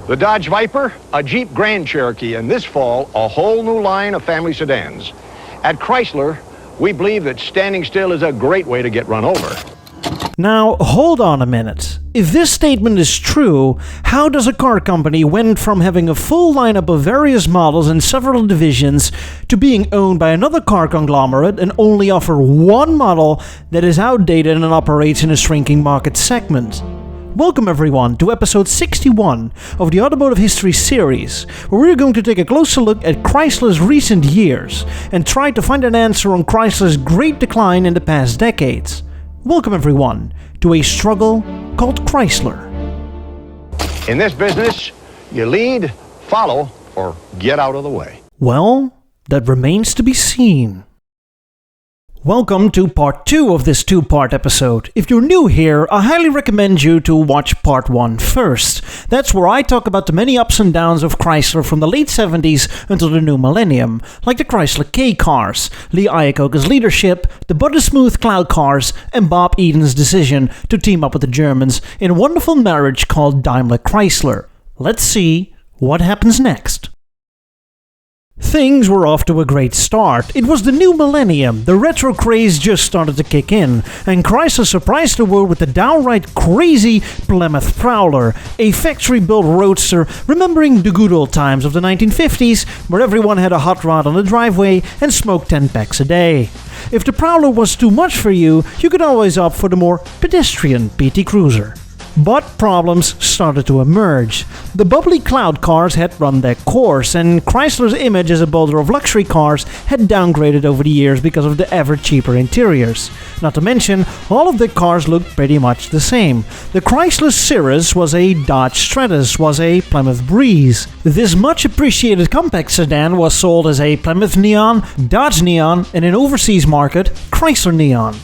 The Dodge Viper, a Jeep Grand Cherokee, and this fall, a whole new line of family sedans. At Chrysler, we believe that standing still is a great way to get run over. Now, hold on a minute. If this statement is true, how does a car company went from having a full lineup of various models in several divisions to being owned by another car conglomerate and only offer one model that is outdated and operates in a shrinking market segment? Welcome everyone to episode 61 of the Automotive History series, where we're going to take a closer look at Chrysler's recent years and try to find an answer on Chrysler's great decline in the past decades. Welcome everyone to a struggle called Chrysler. In this business, you lead, follow, or get out of the way. Well, that remains to be seen. Welcome to part 2 of this 2-part episode. If you're new here, I highly recommend you to watch part 1 first. That's where I talk about the many ups and downs of Chrysler from the late 70s until the new millennium, like the Chrysler K cars, Lee Iaccoca's leadership, the butter-smooth cloud cars, and Bob Eaton's decision to team up with the Germans in a wonderful marriage called Daimler-Chrysler. Let's see what happens next. Things were off to a great start. It was the new millennium, the retro craze just started to kick in, and Chrysler surprised the world with the downright crazy Plymouth Prowler, a factory-built roadster remembering the good old times of the 1950s, where everyone had a hot rod on the driveway and smoked 10 packs a day. If the Prowler was too much for you, you could always opt for the more pedestrian PT Cruiser. But problems started to emerge. The bubbly cloud cars had run their course, and Chrysler's image as a builder of luxury cars had downgraded over the years because of the ever cheaper interiors. Not to mention, all of the cars looked pretty much the same. The Chrysler Cirrus was a Dodge Stratus, was a Plymouth Breeze. This much appreciated compact sedan was sold as a Plymouth Neon, Dodge Neon, and in overseas market, Chrysler Neon.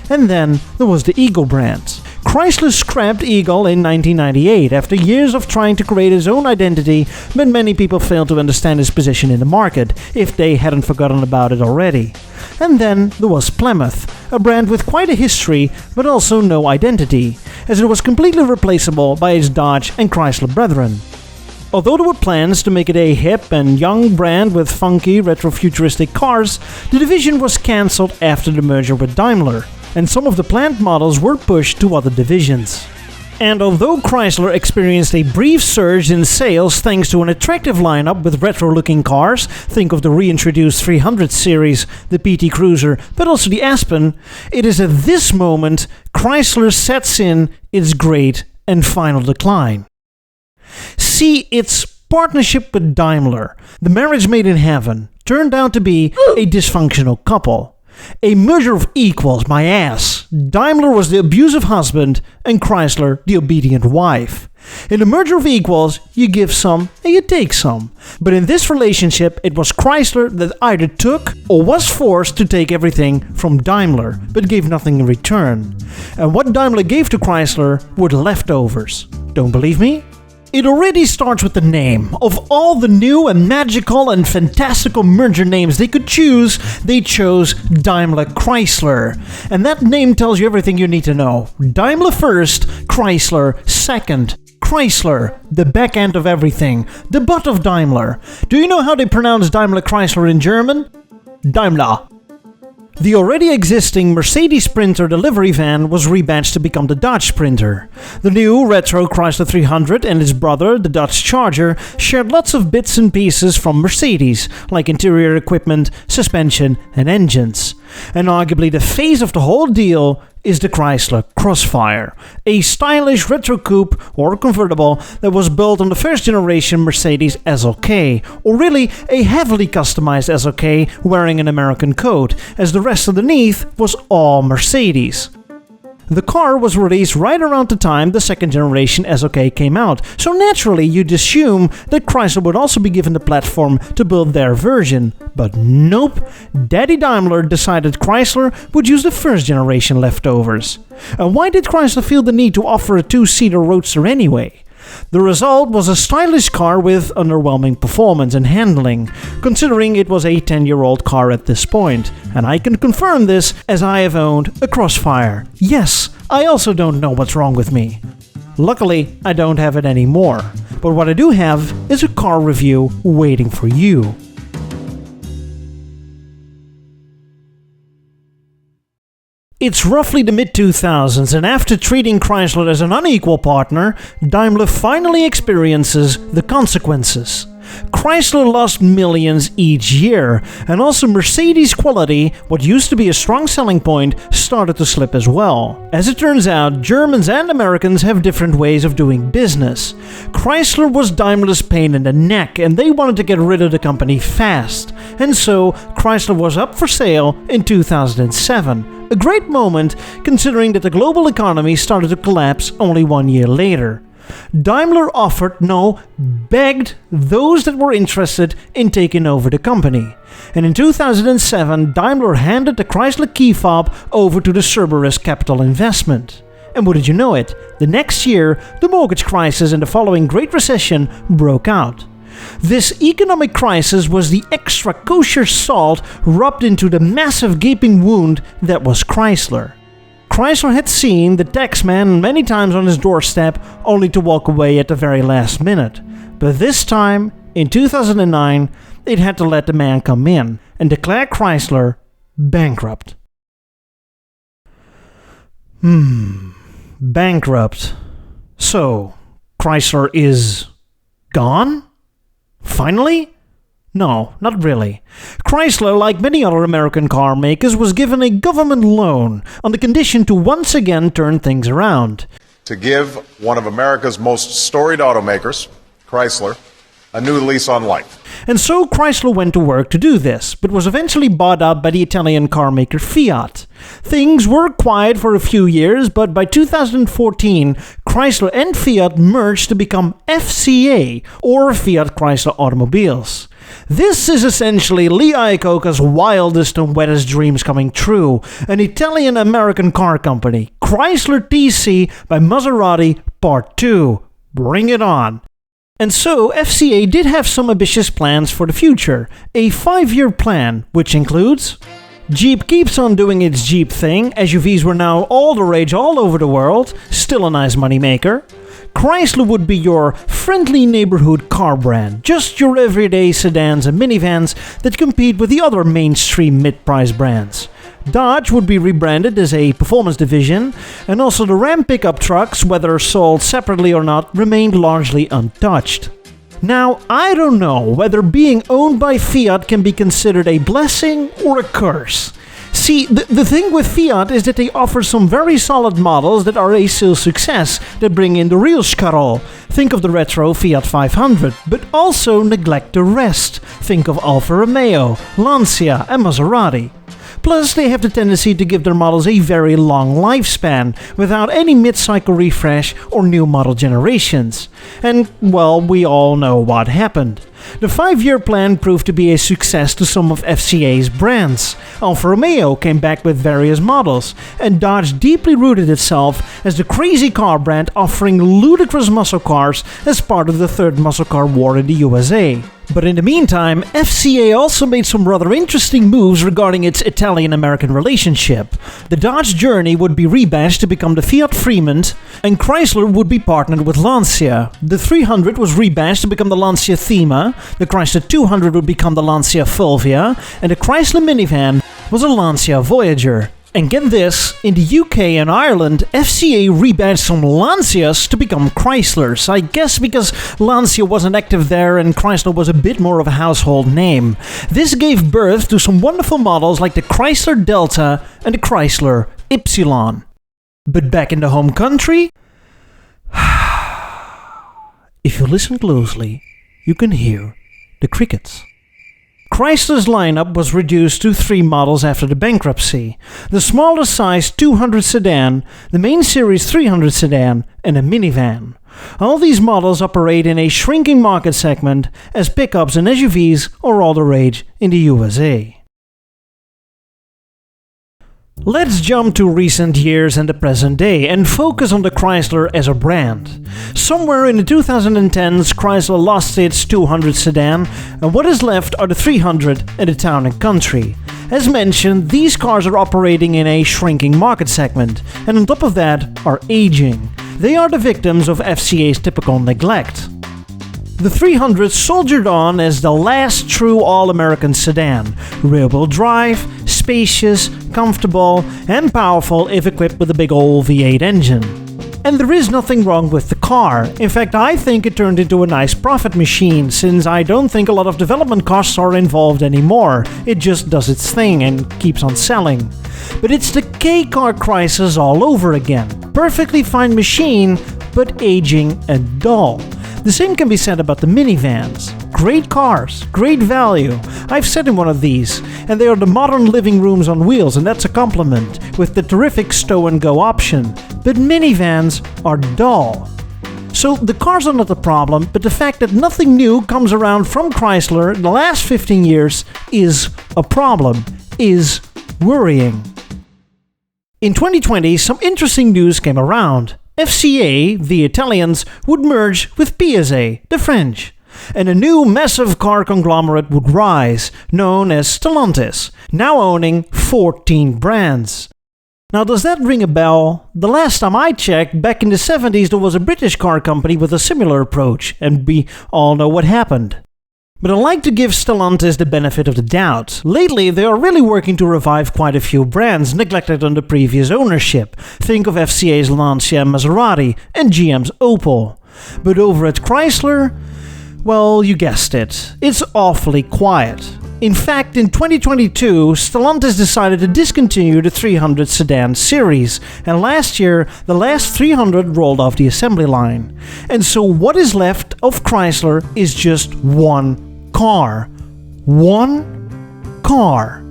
And then there was the Eagle brand. Chrysler scrapped Eagle in 1998 after years of trying to create his own identity, but many people failed to understand his position in the market, if they hadn't forgotten about it already. And then there was Plymouth, a brand with quite a history, but also no identity, as it was completely replaceable by its Dodge and Chrysler brethren. Although there were plans to make it a hip and young brand with funky, retro-futuristic cars, the division was cancelled after the merger with Daimler, and some of the planned models were pushed to other divisions. And although Chrysler experienced a brief surge in sales thanks to an attractive lineup with retro-looking cars, think of the reintroduced 300 series, the PT Cruiser, but also the Aspen, it is at this moment Chrysler sets in its great and final decline. See, its partnership with Daimler, the marriage made in heaven, turned out to be a dysfunctional couple. A merger of equals, my ass. Daimler was the abusive husband and Chrysler the obedient wife. In a merger of equals, you give some and you take some. But in this relationship, it was Chrysler that either took or was forced to take everything from Daimler, but gave nothing in return. And what Daimler gave to Chrysler were the leftovers. Don't believe me? It already starts with the name. Of all the new and magical and fantastical merger names they could choose, they chose Daimler-Chrysler. And that name tells you everything you need to know. Daimler first, Chrysler second. Chrysler, the back end of everything, the butt of Daimler. Do you know how they pronounce Daimler-Chrysler in German? Daimler. The already existing Mercedes Sprinter delivery van was rebadged to become the Dodge Sprinter. The new retro Chrysler 300 and its brother, the Dodge Charger, shared lots of bits and pieces from Mercedes, like interior equipment, suspension, and engines. And arguably the face of the whole deal is the Chrysler Crossfire, a stylish retro coupe or convertible that was built on the first generation Mercedes SLK, or really a heavily customized SLK wearing an American coat, as the rest underneath was all Mercedes. The car was released right around the time the second generation SLK came out, so naturally you'd assume that Chrysler would also be given the platform to build their version. But nope, Daddy Daimler decided Chrysler would use the first generation leftovers. And why did Chrysler feel the need to offer a two-seater roadster anyway? The result was a stylish car with underwhelming performance and handling, considering it was a 10-year-old car at this point. And I can confirm this as I have owned a Crossfire. Yes, I also don't know what's wrong with me. Luckily, I don't have it anymore. But what I do have is a car review waiting for you. It's roughly the mid-2000s, and after treating Chrysler as an unequal partner, Daimler finally experiences the consequences. Chrysler lost millions each year, and also Mercedes quality, what used to be a strong selling point, started to slip as well. As it turns out, Germans and Americans have different ways of doing business. Chrysler was Daimler's pain in the neck, and they wanted to get rid of the company fast. And so, Chrysler was up for sale in 2007. A great moment, considering that the global economy started to collapse only 1 year later. Daimler begged those that were interested in taking over the company. And in 2007, Daimler handed the Chrysler key fob over to the Cerberus Capital Investment. And wouldn't you know it, the next year, the mortgage crisis and the following Great Recession broke out. This economic crisis was the extra kosher salt rubbed into the massive gaping wound that was Chrysler. Chrysler had seen the taxman many times on his doorstep only to walk away at the very last minute. But this time, in 2009, it had to let the man come in and declare Chrysler bankrupt. Bankrupt. So, Chrysler is gone? Finally? No, not really. Chrysler, like many other American car makers, was given a government loan on the condition to once again turn things around. To give one of America's most storied automakers, Chrysler, a new lease on life. And so Chrysler went to work to do this, but was eventually bought out by the Italian car maker Fiat. Things were quiet for a few years, but by 2014, Chrysler and Fiat merged to become FCA, or Fiat Chrysler Automobiles. This is essentially Lee Iaccoca's wildest and wettest dreams coming true, an Italian-American car company, Chrysler TC by Maserati Part 2. Bring it on! And so, FCA did have some ambitious plans for the future. A 5-year plan, which includes: Jeep keeps on doing its Jeep thing, SUVs were now all the rage all over the world, still a nice moneymaker. Chrysler would be your friendly neighborhood car brand, just your everyday sedans and minivans that compete with the other mainstream mid-price brands. Dodge would be rebranded as a performance division, and also the Ram pickup trucks, whether sold separately or not, remained largely untouched. Now, I don't know whether being owned by Fiat can be considered a blessing or a curse. See, the thing with Fiat is that they offer some very solid models that are a sales success, that bring in the real scuttle. Think of the retro Fiat 500, but also neglect the rest. Think of Alfa Romeo, Lancia and Maserati. Plus, they have the tendency to give their models a very long lifespan, without any mid-cycle refresh or new model generations. And, well, we all know what happened. The 5-year plan proved to be a success to some of FCA's brands. Alfa Romeo came back with various models, and Dodge deeply rooted itself as the crazy car brand, offering ludicrous muscle cars as part of the third muscle car war in the USA. But in the meantime, FCA also made some rather interesting moves regarding its Italian-American relationship. The Dodge Journey would be rebadged to become the Fiat Fremont, and Chrysler would be partnered with Lancia. The 300 was rebadged to become the Lancia Thema, the Chrysler 200 would become the Lancia Fulvia, and the Chrysler minivan was a Lancia Voyager. And get this, in the UK and Ireland, FCA rebadged some Lancias to become Chryslers. I guess because Lancia wasn't active there and Chrysler was a bit more of a household name. This gave birth to some wonderful models like the Chrysler Delta and the Chrysler Ypsilon. But back in the home country, if you listen closely, you can hear the crickets. Chrysler's lineup was reduced to 3 models after the bankruptcy: the smaller size 200 sedan, the main series 300 sedan, and a minivan. All these models operate in a shrinking market segment, as pickups and SUVs are all the rage in the USA. Let's jump to recent years and the present day and focus on the Chrysler as a brand. Somewhere in the 2010s, Chrysler lost its 200 sedan, and what is left are the 300 and the Town & Country. As mentioned, these cars are operating in a shrinking market segment, and on top of that are aging. They are the victims of FCA's typical neglect. The 300 soldiered on as the last true all-American sedan, rear-wheel drive, spacious, comfortable, and powerful if equipped with a big old V8 engine. And there is nothing wrong with the car. In fact, I think it turned into a nice profit machine, since I don't think a lot of development costs are involved anymore. It just does its thing and keeps on selling. But it's the K-car crisis all over again. Perfectly fine machine, but aging and dull. The same can be said about the minivans. Great cars, great value. I've sat in one of these, and they are the modern living rooms on wheels, and that's a compliment, with the terrific stow-and-go option. But minivans are dull. So the cars are not the problem, but the fact that nothing new comes around from Chrysler in the last 15 years is a problem, is worrying. In 2020, some interesting news came around. FCA, the Italians, would merge with PSA, the French, and a new massive car conglomerate would rise, known as Stellantis, now owning 14 brands. Now, does that ring a bell? The last time I checked, back in the 70s, there was a British car company with a similar approach, and we all know what happened. But I like to give Stellantis the benefit of the doubt. Lately, they are really working to revive quite a few brands neglected under previous ownership. Think of FCA's Lancia and Maserati, and GM's Opel. But over at Chrysler, well, you guessed it, it's awfully quiet. In fact, in 2022, Stellantis decided to discontinue the 300 sedan series, and last year, the last 300 rolled off the assembly line. And so what is left of Chrysler is just one car. One car.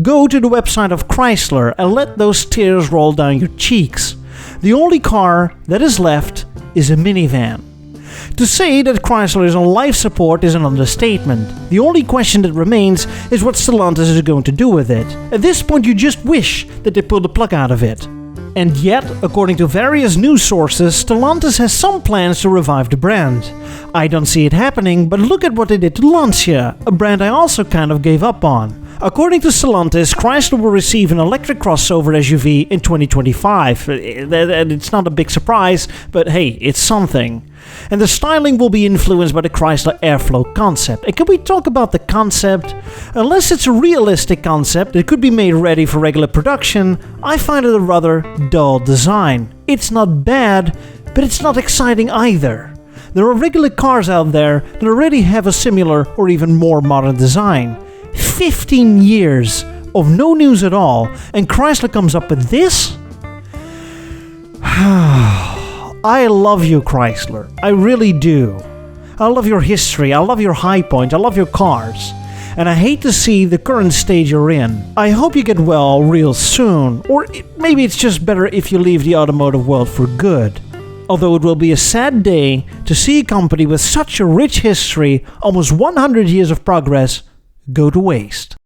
Go to the website of Chrysler and let those tears roll down your cheeks. The only car that is left is a minivan. To say that Chrysler is on life support is an understatement. The only question that remains is what Stellantis is going to do with it. At this point, you just wish that they pulled the plug out of it. And yet, according to various news sources, Stellantis has some plans to revive the brand. I don't see it happening, but look at what they did to Lancia, a brand I also kind of gave up on. According to Stellantis, Chrysler will receive an electric crossover SUV in 2025. And it's not a big surprise, but hey, it's something. And the styling will be influenced by the Chrysler Airflow concept. And can we talk about the concept? Unless it's a realistic concept that could be made ready for regular production, I find it a rather dull design. It's not bad, but it's not exciting either. There are regular cars out there that already have a similar or even more modern design. 15 years of no news at all, and Chrysler comes up with this? I love you, Chrysler. I really do. I love your history, I love your high point, I love your cars. And I hate to see the current stage you're in. I hope you get well real soon, or maybe it's just better if you leave the automotive world for good. Although it will be a sad day to see a company with such a rich history, almost 100 years of progress, go to waste.